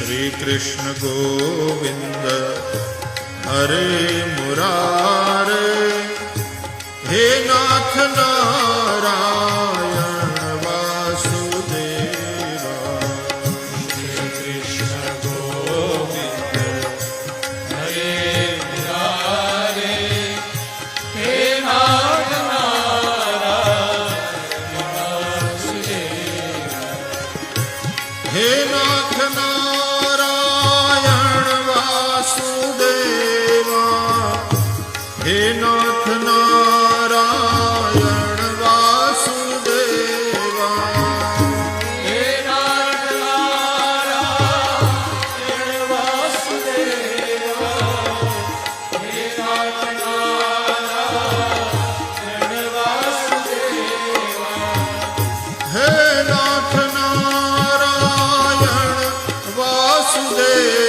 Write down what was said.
श्री कृष्ण गोविंद हरे मुरारे, हे नाथ नारायण वासुदेवा। श्री कृष्ण गोविंद हरे मुरारे, हे नाथ नारायण वासुदेवा। हे नाथ नारायण वासुदेवा, हे नाथ नारायण वासुदेवा। हे नाथ नारायण वासुदेवा, हे नाथ नारायण वासुदेवा। हे नाथ नारायण वासुदेवा।